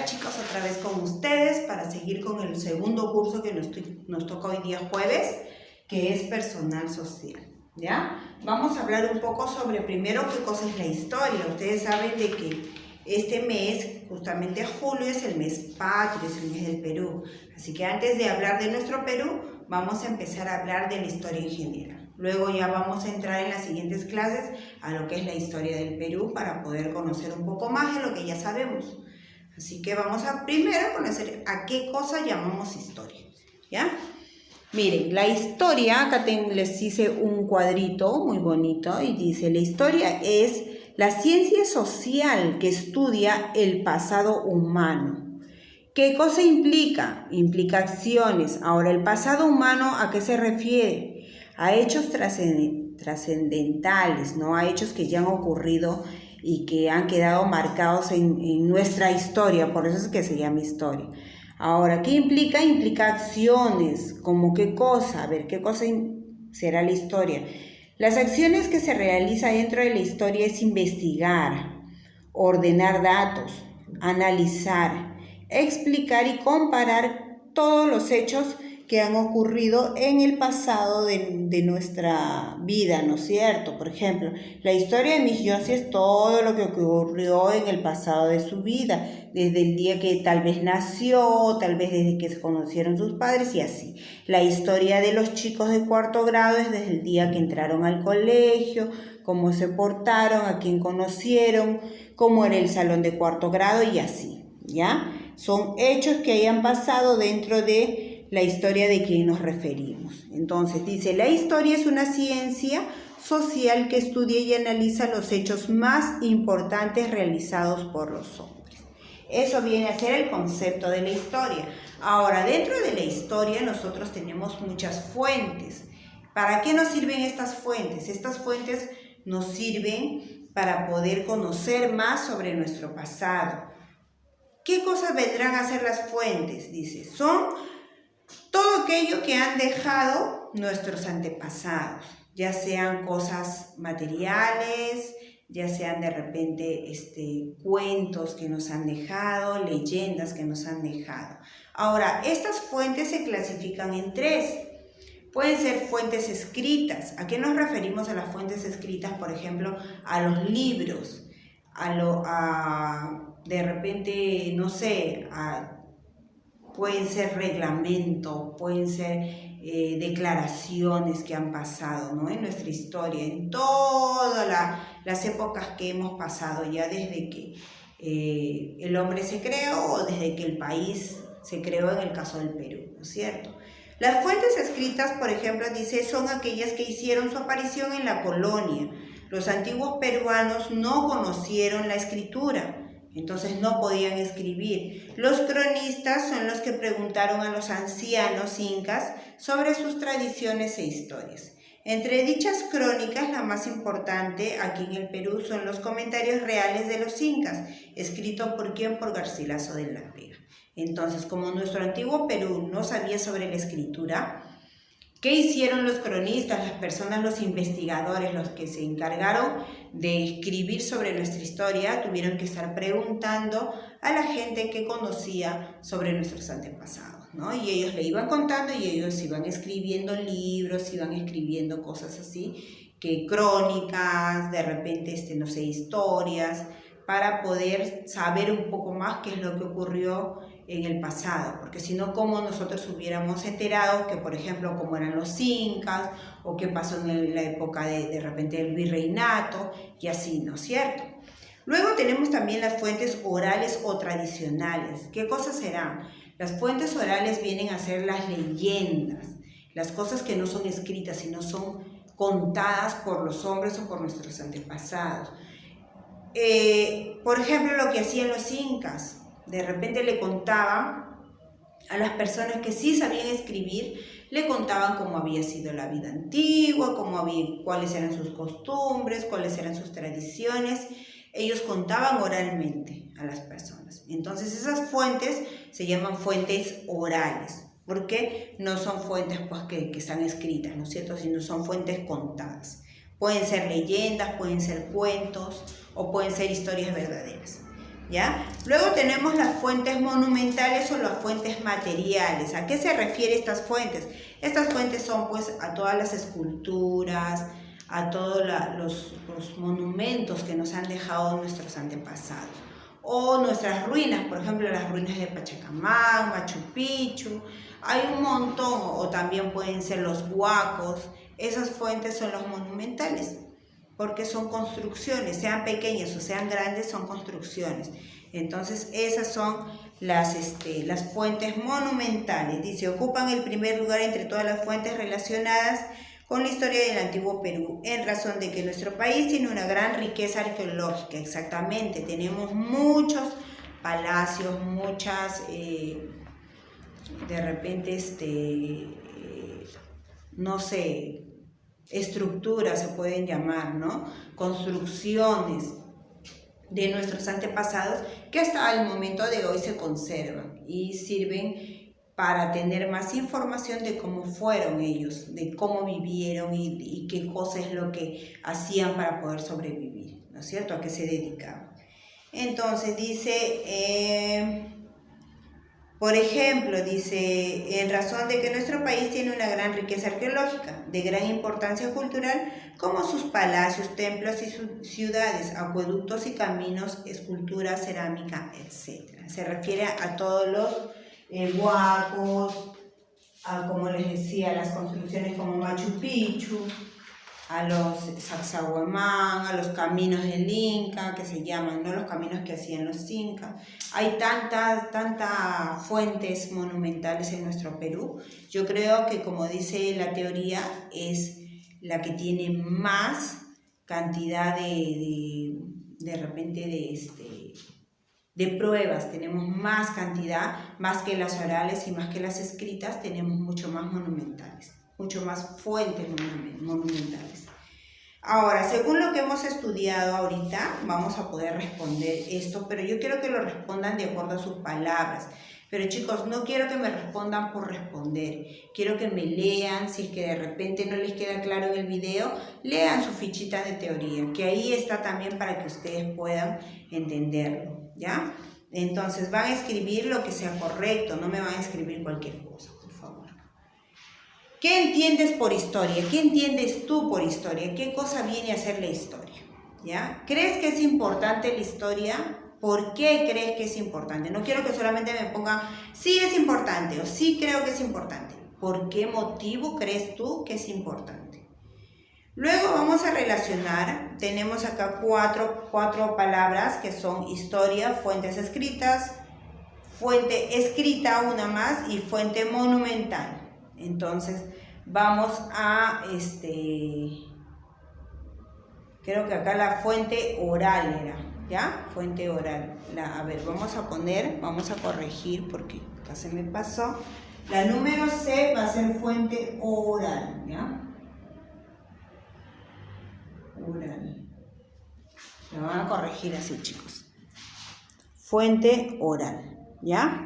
chicos, otra vez con ustedes para seguir con el segundo curso que nos toca hoy día jueves, que es personal social, ¿ya? Vamos a hablar un poco sobre primero qué cosa es la historia. Ustedes saben de que este mes, justamente julio, es el mes patrio, es el mes del Perú. Así que antes de hablar de nuestro Perú, vamos a empezar a hablar de la historia en general. Luego ya vamos a entrar en las siguientes clases a lo que es la historia del Perú para poder conocer un poco más de lo que ya sabemos. Así que vamos a primero conocer a qué cosa llamamos historia, ¿ya? Miren, la historia, acá les hice un cuadrito muy bonito y dice, la historia es la ciencia social que estudia el pasado humano. ¿Qué cosa implica? Implica acciones. Ahora, ¿el pasado humano a qué se refiere? A hechos trascendentales, ¿no? A hechos que ya han ocurrido y que han quedado marcados en nuestra historia, por eso es que se llama historia. Ahora, ¿qué implica? Implica acciones, como qué cosa, a ver, ¿qué cosa será la historia? Las acciones que se realizan dentro de la historia es investigar, ordenar datos, analizar, explicar y comparar todos los hechos que han ocurrido en el pasado de nuestra vida, ¿no es cierto? Por ejemplo, la historia de Miss Josie es todo lo que ocurrió en el pasado de su vida, desde el día que tal vez nació, tal vez desde que se conocieron sus padres y así. La historia de los chicos de cuarto grado es desde el día que entraron al colegio, cómo se portaron, a quién conocieron, cómo era el salón de cuarto grado y así, ¿ya? Son hechos que hayan pasado dentro de la historia de quien nos referimos. Entonces dice, la historia es una ciencia social que estudia y analiza los hechos más importantes realizados por los hombres. Eso viene a ser el concepto de la historia. Ahora, dentro de la historia nosotros tenemos muchas fuentes. ¿Para qué nos sirven estas fuentes? Estas fuentes nos sirven para poder conocer más sobre nuestro pasado. ¿Qué cosas vendrán a ser las fuentes? Dice, son todo aquello que han dejado nuestros antepasados, ya sean cosas materiales, ya sean de repente cuentos que nos han dejado, leyendas que nos han dejado. Ahora, estas fuentes se clasifican en tres. Pueden ser fuentes escritas. ¿A qué nos referimos a las fuentes escritas? Por ejemplo, a los libros, de repente, no sé, pueden ser reglamentos, pueden ser declaraciones que han pasado, ¿no? En nuestra historia, en todas las épocas que hemos pasado, ya desde que el hombre se creó o desde que el país se creó en el caso del Perú, ¿no es cierto? Las fuentes escritas, por ejemplo, dice, son aquellas que hicieron su aparición en la colonia. Los antiguos peruanos no conocieron la escritura, entonces no podían escribir. Los cronistas son los que preguntaron a los ancianos incas sobre sus tradiciones e historias. Entre dichas crónicas, la más importante aquí en el Perú son los comentarios reales de los incas, escrito por ¿quién? Por Garcilaso de la Vega. Entonces, como nuestro antiguo Perú no sabía sobre la escritura, ¿qué hicieron los cronistas, las personas, los investigadores, los que se encargaron de escribir sobre nuestra historia? Tuvieron que estar preguntando a la gente que conocía sobre nuestros antepasados, ¿no? Y ellos le iban contando y ellos iban escribiendo libros, iban escribiendo cosas así, que crónicas, de repente, no sé, historias, para poder saber un poco más qué es lo que ocurrió en el pasado, porque si no, ¿cómo nosotros hubiéramos enterado que, por ejemplo, cómo eran los incas o qué pasó en la época de repente del virreinato y así, ¿no es cierto? Luego tenemos también las fuentes orales o tradicionales. ¿Qué cosas serán? Las fuentes orales vienen a ser las leyendas, las cosas que no son escritas, sino son contadas por los hombres o por nuestros antepasados. Por ejemplo, lo que hacían los incas. De repente le contaban a las personas que sí sabían escribir, le contaban cómo había sido la vida antigua, cuáles eran sus costumbres, cuáles eran sus tradiciones. Ellos contaban oralmente a las personas. Entonces esas fuentes se llaman fuentes orales, porque no son fuentes pues, que están escritas, ¿no es cierto?, sino son fuentes contadas. Pueden ser leyendas, pueden ser cuentos o pueden ser historias verdaderas. ¿Ya? Luego tenemos las fuentes monumentales o las fuentes materiales. ¿A qué se refieren estas fuentes? Estas fuentes son pues a todas las esculturas, a todos los monumentos que nos han dejado nuestros antepasados. O nuestras ruinas, por ejemplo las ruinas de Pachacamac, Machu Picchu. Hay un montón, o también pueden ser los huacos. Esas fuentes son los monumentales, porque son construcciones, sean pequeñas o sean grandes, son construcciones. Entonces esas son las fuentes monumentales. Dice, ocupan el primer lugar entre todas las fuentes relacionadas con la historia del antiguo Perú, en razón de que nuestro país tiene una gran riqueza arqueológica. Exactamente, tenemos muchos palacios, muchas, de repente, no sé, estructuras se pueden llamar, ¿no? Construcciones de nuestros antepasados que hasta el momento de hoy se conservan y sirven para tener más información de cómo fueron ellos, de cómo vivieron y qué cosa es lo que hacían para poder sobrevivir, ¿no es cierto? A qué se dedicaban. Entonces dice, por ejemplo, dice, en razón de que nuestro país tiene una gran riqueza arqueológica, de gran importancia cultural, como sus palacios, templos y ciudades, acueductos y caminos, escultura, cerámica, etc. Se refiere a todos los huacos, como les decía, las construcciones como Machu Picchu, a los Sacsayhuamán, a los caminos del Inca, que se llaman, ¿no? Los caminos que hacían los incas. Hay tantas fuentes monumentales en nuestro Perú. Yo creo que, como dice la teoría, es la que tiene más cantidad de repente de pruebas. Tenemos más cantidad, más que las orales y más que las escritas, tenemos mucho más monumentales, mucho más fuentes monumentales. Ahora, según lo que hemos estudiado ahorita, vamos a poder responder esto, pero yo quiero que lo respondan de acuerdo a sus palabras. Pero chicos, no quiero que me respondan por responder, quiero que me lean. Si es que de repente no les queda claro en el video, lean su fichita de teoría, que ahí está también para que ustedes puedan entenderlo, ¿ya? Entonces van a escribir lo que sea correcto, no me van a escribir cualquier cosa, por favor. ¿Qué entiendes por historia? ¿Qué entiendes tú por historia? ¿Qué cosa viene a ser la historia? ¿Ya? ¿Crees que es importante la historia? ¿Por qué crees que es importante? No quiero que solamente me pongan sí es importante o sí creo que es importante. ¿Por qué motivo crees tú que es importante? Luego vamos a relacionar. Tenemos acá cuatro palabras que son historia, fuentes escritas, fuente escrita una más y fuente monumental. Entonces vamos a, creo que acá la fuente oral era, ¿ya? Fuente oral. A ver, vamos a corregir porque acá se me pasó. La número C va a ser fuente oral, ¿ya? Oral. La van a corregir así, chicos. Fuente oral, ¿ya?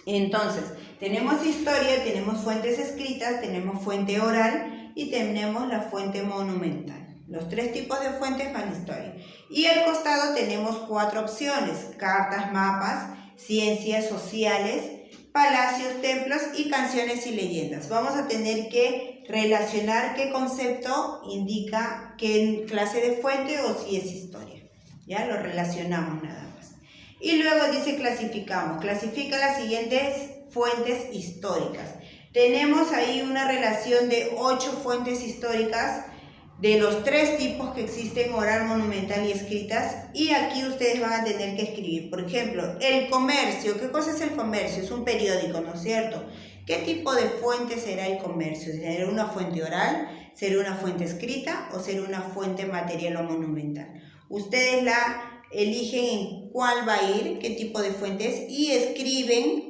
Entonces, tenemos historia, tenemos fuentes escritas, tenemos fuente oral y tenemos la fuente monumental. Los tres tipos de fuentes van a historia. Y al costado tenemos 4 opciones: cartas, mapas, ciencias sociales, palacios, templos y canciones y leyendas. Vamos a tener que relacionar qué concepto indica qué clase de fuente o si es historia. Ya lo relacionamos nada más. Y luego dice clasificamos. Clasifica las siguientes fuentes históricas. Tenemos ahí una relación de 8 fuentes históricas de los 3 tipos que existen: oral, monumental y escritas. Y aquí ustedes van a tener que escribir, por ejemplo, el comercio. ¿Qué cosa es el comercio? Es un periódico, ¿no es cierto? ¿Qué tipo de fuente será el comercio? ¿Será una fuente oral? ¿Será una fuente escrita? ¿O será una fuente material o monumental? Ustedes la eligen en cuál va a ir, qué tipo de fuente es, y escriben.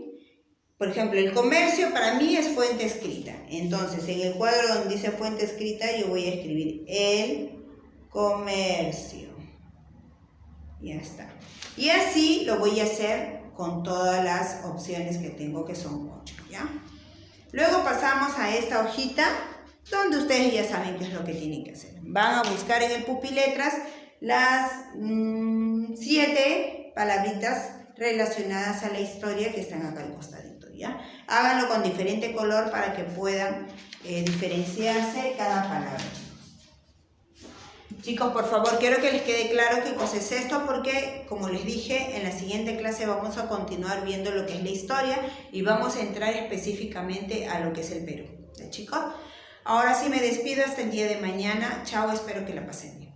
Por ejemplo, el comercio para mí es fuente escrita. Entonces, en el cuadro donde dice fuente escrita, yo voy a escribir el comercio. Ya está. Y así lo voy a hacer con todas las opciones que tengo, que son 8, ¿ya? Luego pasamos a esta hojita, donde ustedes ya saben qué es lo que tienen que hacer. Van a buscar en el Pupiletras las 7 palabritas relacionadas a la historia que están acá al costadito, ¿ya? Háganlo con diferente color para que puedan diferenciarse cada palabra. Chicos, por favor, quiero que les quede claro qué cosa es esto, porque, como les dije, en la siguiente clase vamos a continuar viendo lo que es la historia y vamos a entrar específicamente a lo que es el Perú. ¿Ya, chicos? Ahora sí me despido hasta el día de mañana. Chao, espero que la pasen bien.